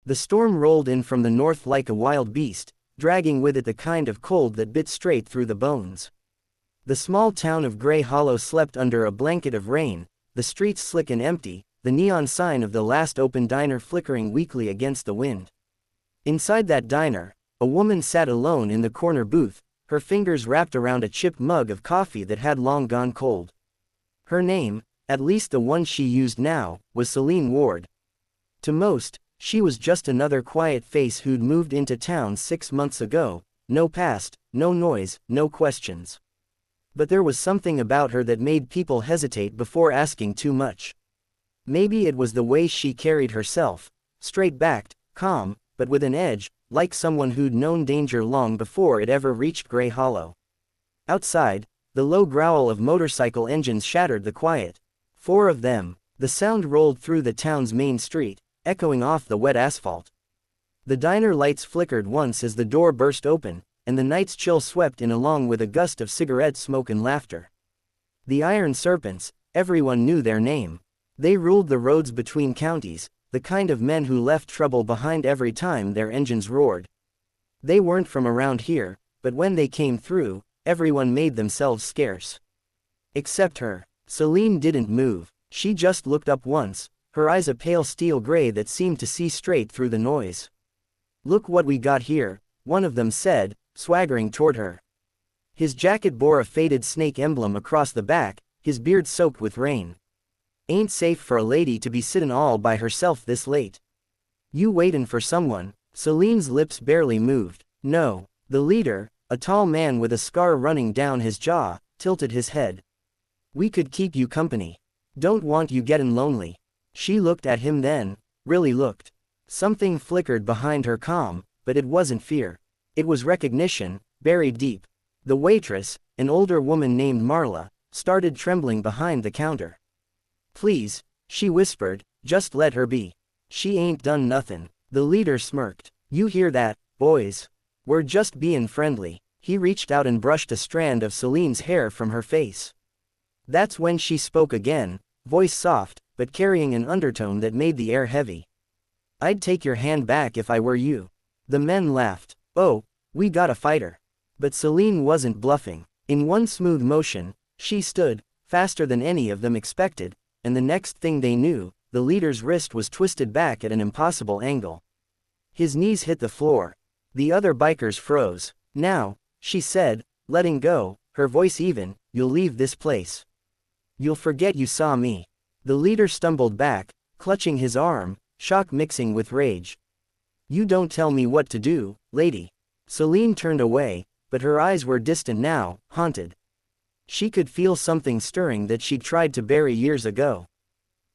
The storm rolled in from the north like a wild beast, dragging with it the kind of cold that bit straight through the bones. The small town of Gray Hollow slept under a blanket of rain, the streets slick and empty, the neon sign of the last open diner flickering weakly against the wind. Inside that diner, a woman sat alone in the corner booth, her fingers wrapped around a chipped mug of coffee that had long gone cold. Her name, at least the one she used now, was Celine Ward. To most, she was just another quiet face who'd moved into town 6 months ago, no past, no noise, no questions. But there was something about her that made people hesitate before asking too much. Maybe it was the way she carried herself, straight-backed, calm, but with an edge, like someone who'd known danger long before it ever reached Gray Hollow. Outside, the low growl of motorcycle engines shattered the quiet. 4 of them. The sound rolled through the town's main street, echoing off the wet asphalt. The diner lights flickered once as the door burst open, and the night's chill swept in along with a gust of cigarette smoke and laughter. The Iron Serpents, everyone knew their name. They ruled the roads between counties, the kind of men who left trouble behind every time their engines roared. They weren't from around here, but when they came through, everyone made themselves scarce. Except her. Celine didn't move. She just looked up once, her eyes a pale steel gray that seemed to see straight through the noise. "Look what we got here," one of them said, swaggering toward her. His jacket bore a faded snake emblem across the back, his beard soaked with rain. "Ain't safe for a lady to be sittin' all by herself this late. You waitin' for someone?" Celine's lips barely moved. "No." The leader, a tall man with a scar running down his jaw, tilted his head. "We could keep you company. Don't want you gettin' lonely." She looked at him then, really looked. Something flickered behind her calm, but it wasn't fear. It was recognition, buried deep. The waitress, an older woman named Marla, started trembling behind the counter. "Please," she whispered, "just let her be. She ain't done nothin'." The leader smirked. "You hear that, boys? We're just bein' friendly." He reached out and brushed a strand of Celine's hair from her face. That's when she spoke again, voice soft, but carrying an undertone that made the air heavy. "I'd take your hand back if I were you." The men laughed. "Oh, we got a fighter." But Celine wasn't bluffing. In one smooth motion, she stood, faster than any of them expected, and the next thing they knew, the leader's wrist was twisted back at an impossible angle. His knees hit the floor. The other bikers froze. "Now," she said, letting go, her voice even, "you'll leave this place. You'll forget you saw me." The leader stumbled back, clutching his arm, shock mixing with rage. "You don't tell me what to do, lady." Celine turned away, but her eyes were distant now, haunted. She could feel something stirring that she'd tried to bury years ago.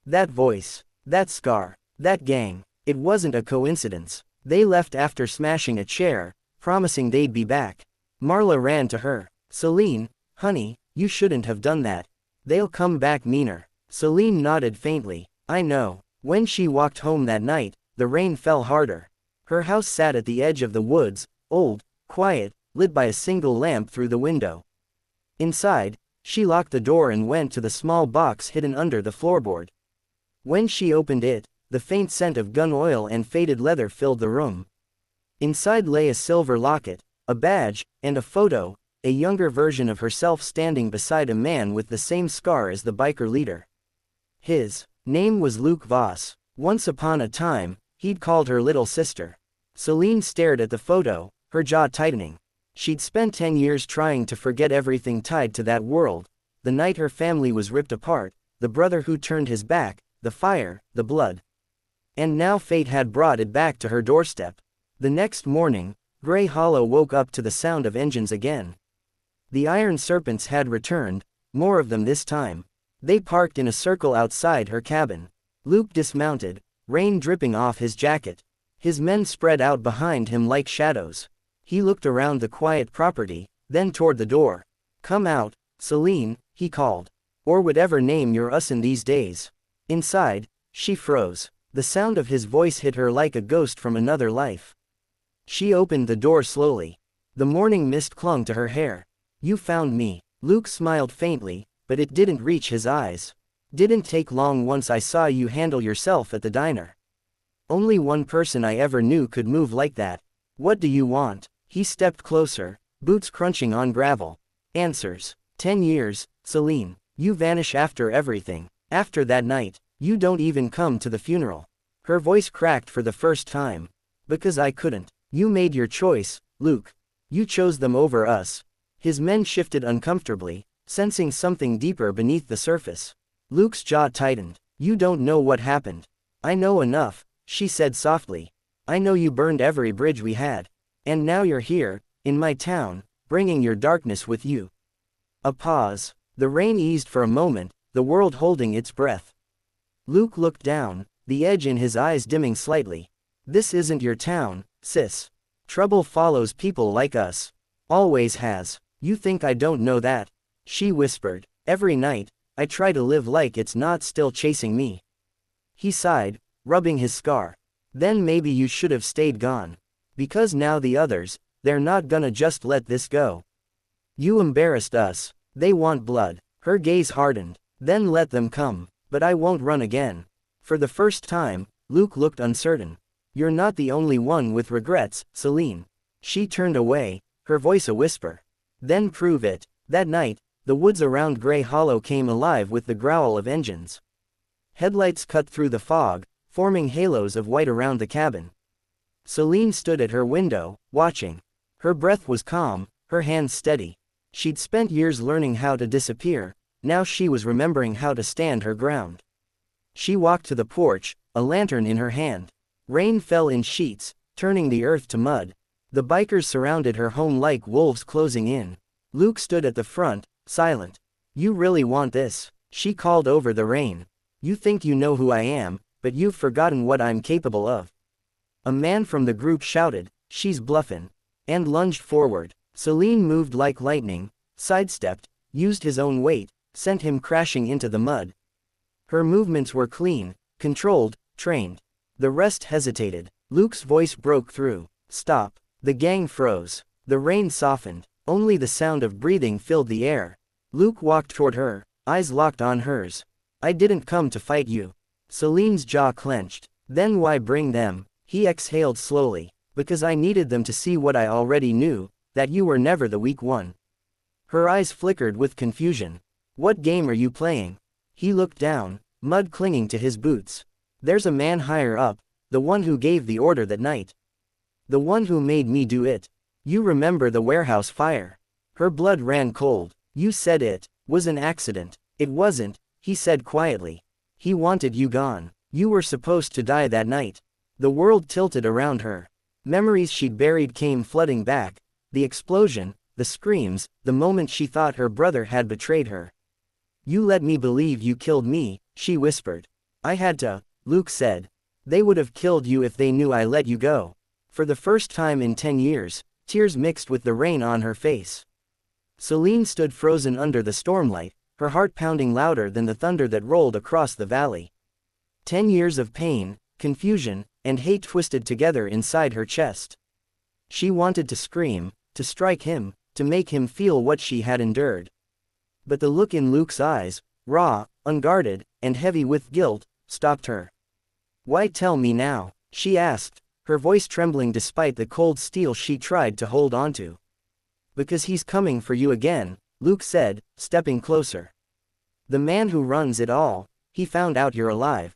That voice, that scar, that gang, it wasn't a coincidence. They left after smashing a chair, promising they'd be back. Marla ran to her. "Celine, honey, you shouldn't have done that. They'll come back meaner." Celine nodded faintly. "I know." When she walked home that night, the rain fell harder. Her house sat at the edge of the woods, old, quiet, lit by a single lamp through the window. Inside, she locked the door and went to the small box hidden under the floorboard. When she opened it, the faint scent of gun oil and faded leather filled the room. Inside lay a silver locket, a badge, and a photo, a younger version of herself standing beside a man with the same scar as the biker leader. His name was Luke Voss. Once upon a time, he'd called her little sister. Celine stared at the photo, her jaw tightening. She'd spent 10 years trying to forget everything tied to that world, the night her family was ripped apart, the brother who turned his back, the fire, the blood. And now fate had brought it back to her doorstep. The next morning, Gray Hollow woke up to the sound of engines again. The Iron Serpents had returned, more of them this time. They parked in a circle outside her cabin. Luke dismounted, rain dripping off his jacket. His men spread out behind him like shadows. He looked around the quiet property, then toward the door. "Come out, Celine," he called. "Or whatever name you're ussin' these days." Inside, she froze. The sound of his voice hit her like a ghost from another life. She opened the door slowly. The morning mist clung to her hair. "You found me." Luke smiled faintly, but it didn't reach his eyes. "Didn't take long once I saw you handle yourself at the diner." Only one person I ever knew could move like that. What do you want? He stepped closer, boots crunching on gravel. Answers. 10 years, Celine. You vanish after everything. After that night, you don't even come to the funeral. Her voice cracked for the first time. Because I couldn't. You made your choice, Luke. You chose them over us. His men shifted uncomfortably, sensing something deeper beneath the surface. Luke's jaw tightened. You don't know what happened. I know enough, she said softly. I know you burned every bridge we had. And now you're here, in my town, bringing your darkness with you. A pause. The rain eased for a moment, the world holding its breath. Luke looked down, the edge in his eyes dimming slightly. This isn't your town, sis. Trouble follows people like us. Always has. You think I don't know that? She whispered. Every night, I try to live like it's not still chasing me. He sighed, rubbing his scar. Then maybe you should have stayed gone. Because now the others, they're not gonna just let this go. You embarrassed us. They want blood. Her gaze hardened. Then let them come. But I won't run again. For the first time, Luke looked uncertain. You're not the only one with regrets, Celine. She turned away, her voice a whisper. Then prove it. That night, the woods around Grey Hollow came alive with the growl of engines. Headlights cut through the fog, forming halos of white around the cabin. Celine stood at her window, watching. Her breath was calm, her hands steady. She'd spent years learning how to disappear, now she was remembering how to stand her ground. She walked to the porch, a lantern in her hand. Rain fell in sheets, turning the earth to mud. The bikers surrounded her home like wolves closing in. Luke stood at the front, silent. You really want this? She called over the rain. You think you know who I am, but you've forgotten what I'm capable of. A man from the group shouted, she's bluffin', and lunged forward. Celine moved like lightning, sidestepped, used his own weight, sent him crashing into the mud. Her movements were clean, controlled, trained. The rest hesitated. Luke's voice broke through. Stop. The gang froze. The rain softened. Only the sound of breathing filled the air. Luke walked toward her, eyes locked on hers. I didn't come to fight you. Celine's jaw clenched. Then why bring them? He exhaled slowly. Because I needed them to see what I already knew, that you were never the weak one. Her eyes flickered with confusion. What game are you playing? He looked down, mud clinging to his boots. There's a man higher up, the one who gave the order that night. The one who made me do it. You remember the warehouse fire. Her blood ran cold. You said it was an accident. It wasn't, he said quietly. He wanted you gone. You were supposed to die that night. The world tilted around her. Memories she'd buried came flooding back. The explosion, the screams, the moment she thought her brother had betrayed her. You let me believe you killed me, she whispered. I had to, Luke said. They would have killed you if they knew I let you go. For the first time in 10 years, tears mixed with the rain on her face. Celine stood frozen under the stormlight, her heart pounding louder than the thunder that rolled across the valley. 10 years of pain, confusion, and hate twisted together inside her chest. She wanted to scream, to strike him, to make him feel what she had endured. But the look in Luke's eyes, raw, unguarded, and heavy with guilt, stopped her. Why tell me now? She asked, her voice trembling despite the cold steel she tried to hold onto. Because he's coming for you again, Luke said, stepping closer. The man who runs it all, he found out you're alive.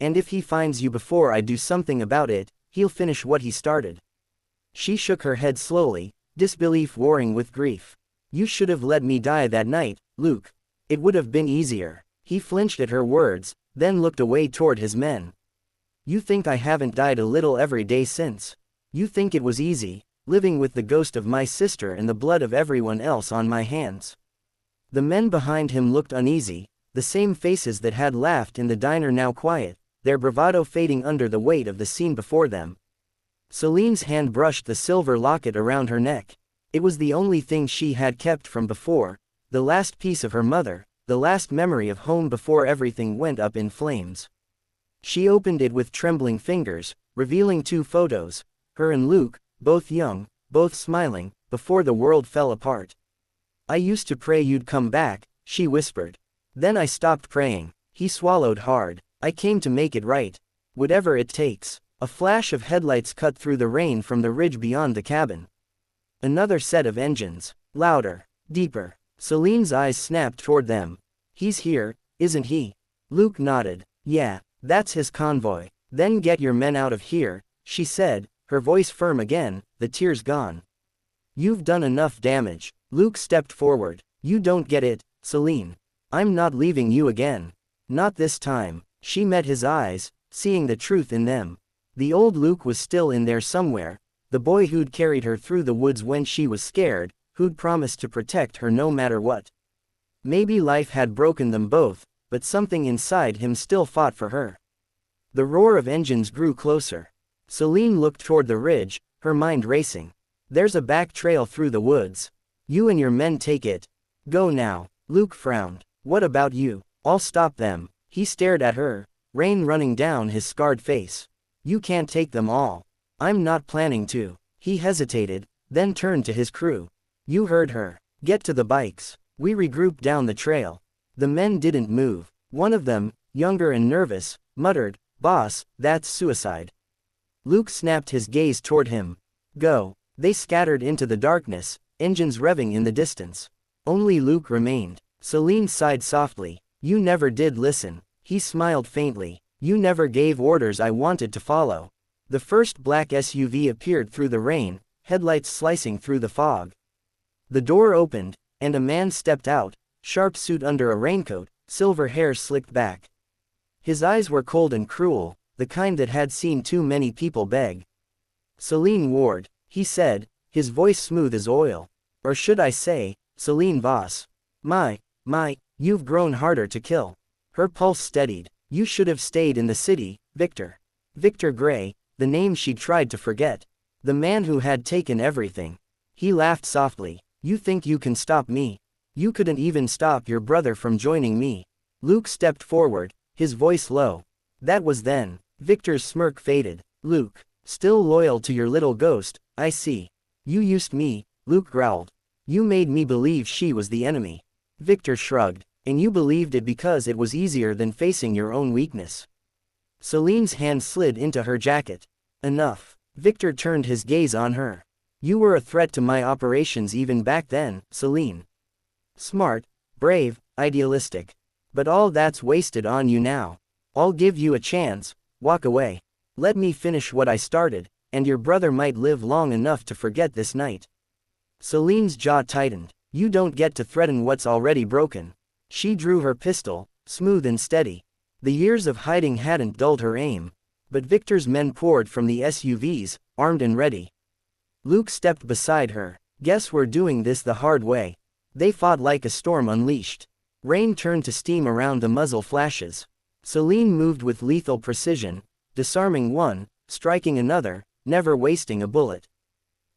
And if he finds you before I do something about it, he'll finish what he started. She shook her head slowly, disbelief warring with grief. You should have let me die that night, Luke. It would have been easier. He flinched at her words, then looked away toward his men. You think I haven't died a little every day since? You think it was easy, living with the ghost of my sister and the blood of everyone else on my hands? The men behind him looked uneasy, the same faces that had laughed in the diner now quiet, their bravado fading under the weight of the scene before them. Celine's hand brushed the silver locket around her neck. It was the only thing she had kept from before, the last piece of her mother, the last memory of home before everything went up in flames. She opened it with trembling fingers, revealing 2 photos, her and Luke, both young, both smiling, before the world fell apart. I used to pray you'd come back, she whispered. Then I stopped praying. He swallowed hard. I came to make it right. Whatever it takes. A flash of headlights cut through the rain from the ridge beyond the cabin. Another set of engines. Louder. Deeper. Celine's eyes snapped toward them. He's here, isn't he? Luke nodded. Yeah, that's his convoy. Then get your men out of here, she said, her voice firm again, the tears gone. You've done enough damage. Luke stepped forward. You don't get it, Celine. I'm not leaving you again. Not this time. She met his eyes, seeing the truth in them. The old Luke was still in there somewhere, the boy who'd carried her through the woods when she was scared, who'd promised to protect her no matter what. Maybe life had broken them both, but something inside him still fought for her. The roar of engines grew closer. Celine looked toward the ridge, her mind racing. There's a back trail through the woods. You and your men take it. Go now. Luke frowned. What about you? I'll stop them. He stared at her, rain running down his scarred face. You can't take them all. I'm not planning to. He hesitated, then turned to his crew. You heard her. Get to the bikes. We regrouped down the trail. The men didn't move. One of them, younger and nervous, muttered, "Boss, that's suicide." Luke snapped his gaze toward him. Go. They scattered into the darkness, engines revving in the distance. Only Luke remained. Celine sighed softly. You never did listen. He smiled faintly. You never gave orders I wanted to follow. The first black SUV appeared through the rain, headlights slicing through the fog. The door opened, and a man stepped out, sharp suit under a raincoat, silver hair slicked back. His eyes were cold and cruel, the kind that had seen too many people beg. Celine Ward, he said, his voice smooth as oil. Or should I say, Celine Voss. My, you've grown harder to kill. Her pulse steadied. You should have stayed in the city, Victor. Victor Gray, the name she'd tried to forget. The man who had taken everything. He laughed softly. You think you can stop me? You couldn't even stop your brother from joining me. Luke stepped forward, his voice low. That was then. Victor's smirk faded. Luke, still loyal to your little ghost, I see. You used me, Luke growled. You made me believe she was the enemy. Victor shrugged. And you believed it because it was easier than facing your own weakness. Celine's hand slid into her jacket. Enough. Victor turned his gaze on her. You were a threat to my operations even back then, Celine. Smart, brave, idealistic. But all that's wasted on you now. I'll give you a chance, walk away. Let me finish what I started, and your brother might live long enough to forget this night. Celine's jaw tightened. You don't get to threaten what's already broken. She drew her pistol, smooth and steady. The years of hiding hadn't dulled her aim. But Victor's men poured from the SUVs, armed and ready. Luke stepped beside her. Guess we're doing this the hard way. They fought like a storm unleashed. Rain turned to steam around the muzzle flashes. Celine moved with lethal precision, disarming one, striking another, never wasting a bullet.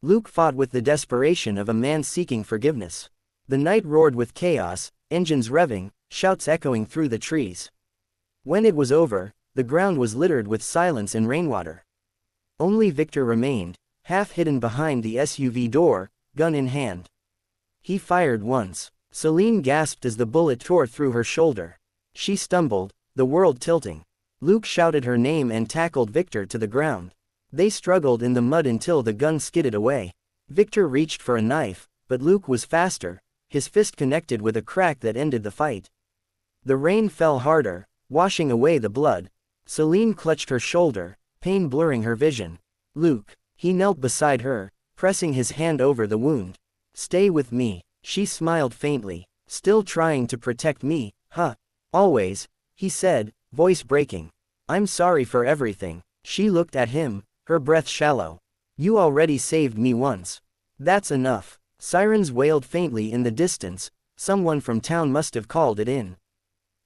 Luke fought with the desperation of a man seeking forgiveness. The night roared with chaos, engines revving, shouts echoing through the trees. When it was over, the ground was littered with silence and rainwater. Only Victor remained, half hidden behind the SUV door, gun in hand. He fired once. Celine gasped as the bullet tore through her shoulder. She stumbled, the world tilting. Luke shouted her name and tackled Victor to the ground. They struggled in the mud until the gun skidded away. Victor reached for a knife, but Luke was faster, his fist connected with a crack that ended the fight. The rain fell harder, washing away the blood. Celine clutched her shoulder, pain blurring her vision. Luke. He knelt beside her, pressing his hand over the wound. Stay with me. She smiled faintly. Still trying to protect me, huh? Always, he said, voice breaking. I'm sorry for everything. She looked at him, her breath shallow. You already saved me once. That's enough. Sirens wailed faintly in the distance, someone from town must have called it in.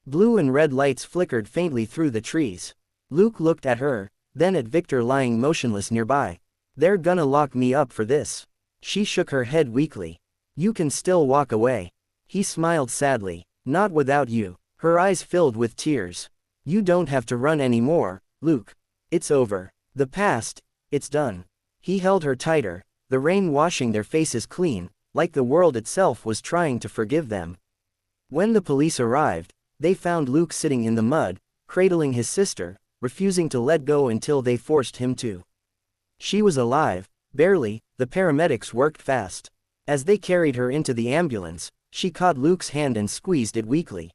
Blue and red lights flickered faintly through the trees. Luke looked at her, then at Victor lying motionless nearby. They're gonna lock me up for this. She shook her head weakly. You can still walk away. He smiled sadly. Not without you. Her eyes filled with tears. You don't have to run anymore, Luke. It's over. The past, it's done. He held her tighter, the rain washing their faces clean, like the world itself was trying to forgive them. When the police arrived, they found Luke sitting in the mud, cradling his sister, refusing to let go until they forced him to. She was alive, barely. The paramedics worked fast. As they carried her into the ambulance, she caught Luke's hand and squeezed it weakly.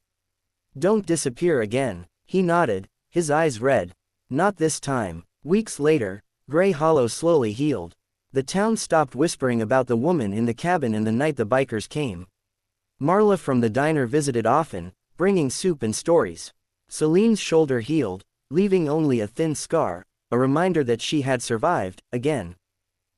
"Don't disappear again." He nodded, his eyes red. "Not this time." Weeks later, Gray Hollow slowly healed. The town stopped whispering about the woman in the cabin and the night the bikers came. Marla from the diner visited often, bringing soup and stories. Celine's shoulder healed, leaving only a thin scar, a reminder that she had survived, again.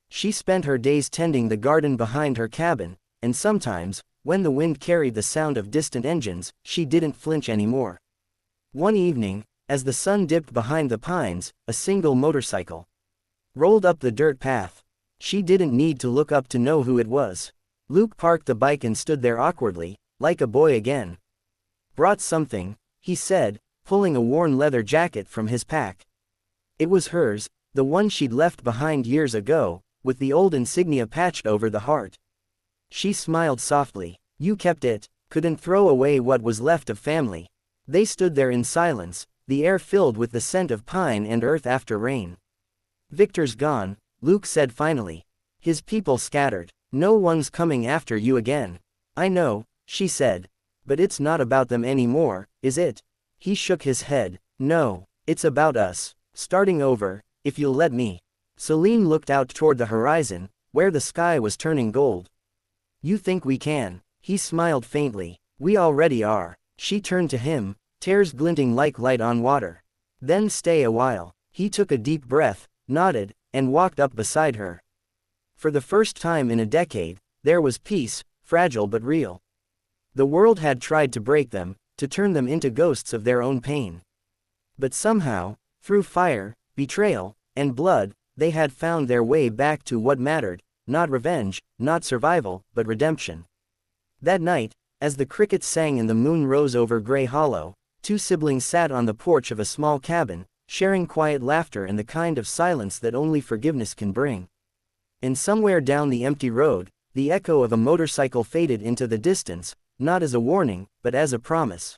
She spent her days tending the garden behind her cabin, and sometimes, when the wind carried the sound of distant engines, she didn't flinch anymore. One evening, as the sun dipped behind the pines, a single motorcycle rolled up the dirt path. She didn't need to look up to know who it was. Luke parked the bike and stood there awkwardly, like a boy again. "Brought something," he said, pulling a worn leather jacket from his pack. It was hers, the one she'd left behind years ago, with the old insignia patched over the heart. She smiled softly. "You kept it." Couldn't throw away what was left of family. They stood there in silence, the air filled with the scent of pine and earth after rain. "Victor's gone," Luke said finally. "His people scattered. No one's coming after you again." "I know," she said. "But it's not about them anymore, is it?" He shook his head. "No, it's about us. Starting over, if you'll let me." Celine looked out toward the horizon, where the sky was turning gold. "You think we can?" He smiled faintly. "We already are." She turned to him, tears glinting like light on water. "Then stay a while." He took a deep breath, nodded, and walked up beside her. For the first time in a decade, there was peace, fragile but real. The world had tried to break them, to turn them into ghosts of their own pain. But somehow, through fire, betrayal, and blood, they had found their way back to what mattered, not revenge, not survival, but redemption. That night, as the crickets sang and the moon rose over Gray Hollow, two siblings sat on the porch of a small cabin, sharing quiet laughter and the kind of silence that only forgiveness can bring. And somewhere down the empty road, the echo of a motorcycle faded into the distance, not as a warning, but as a promise.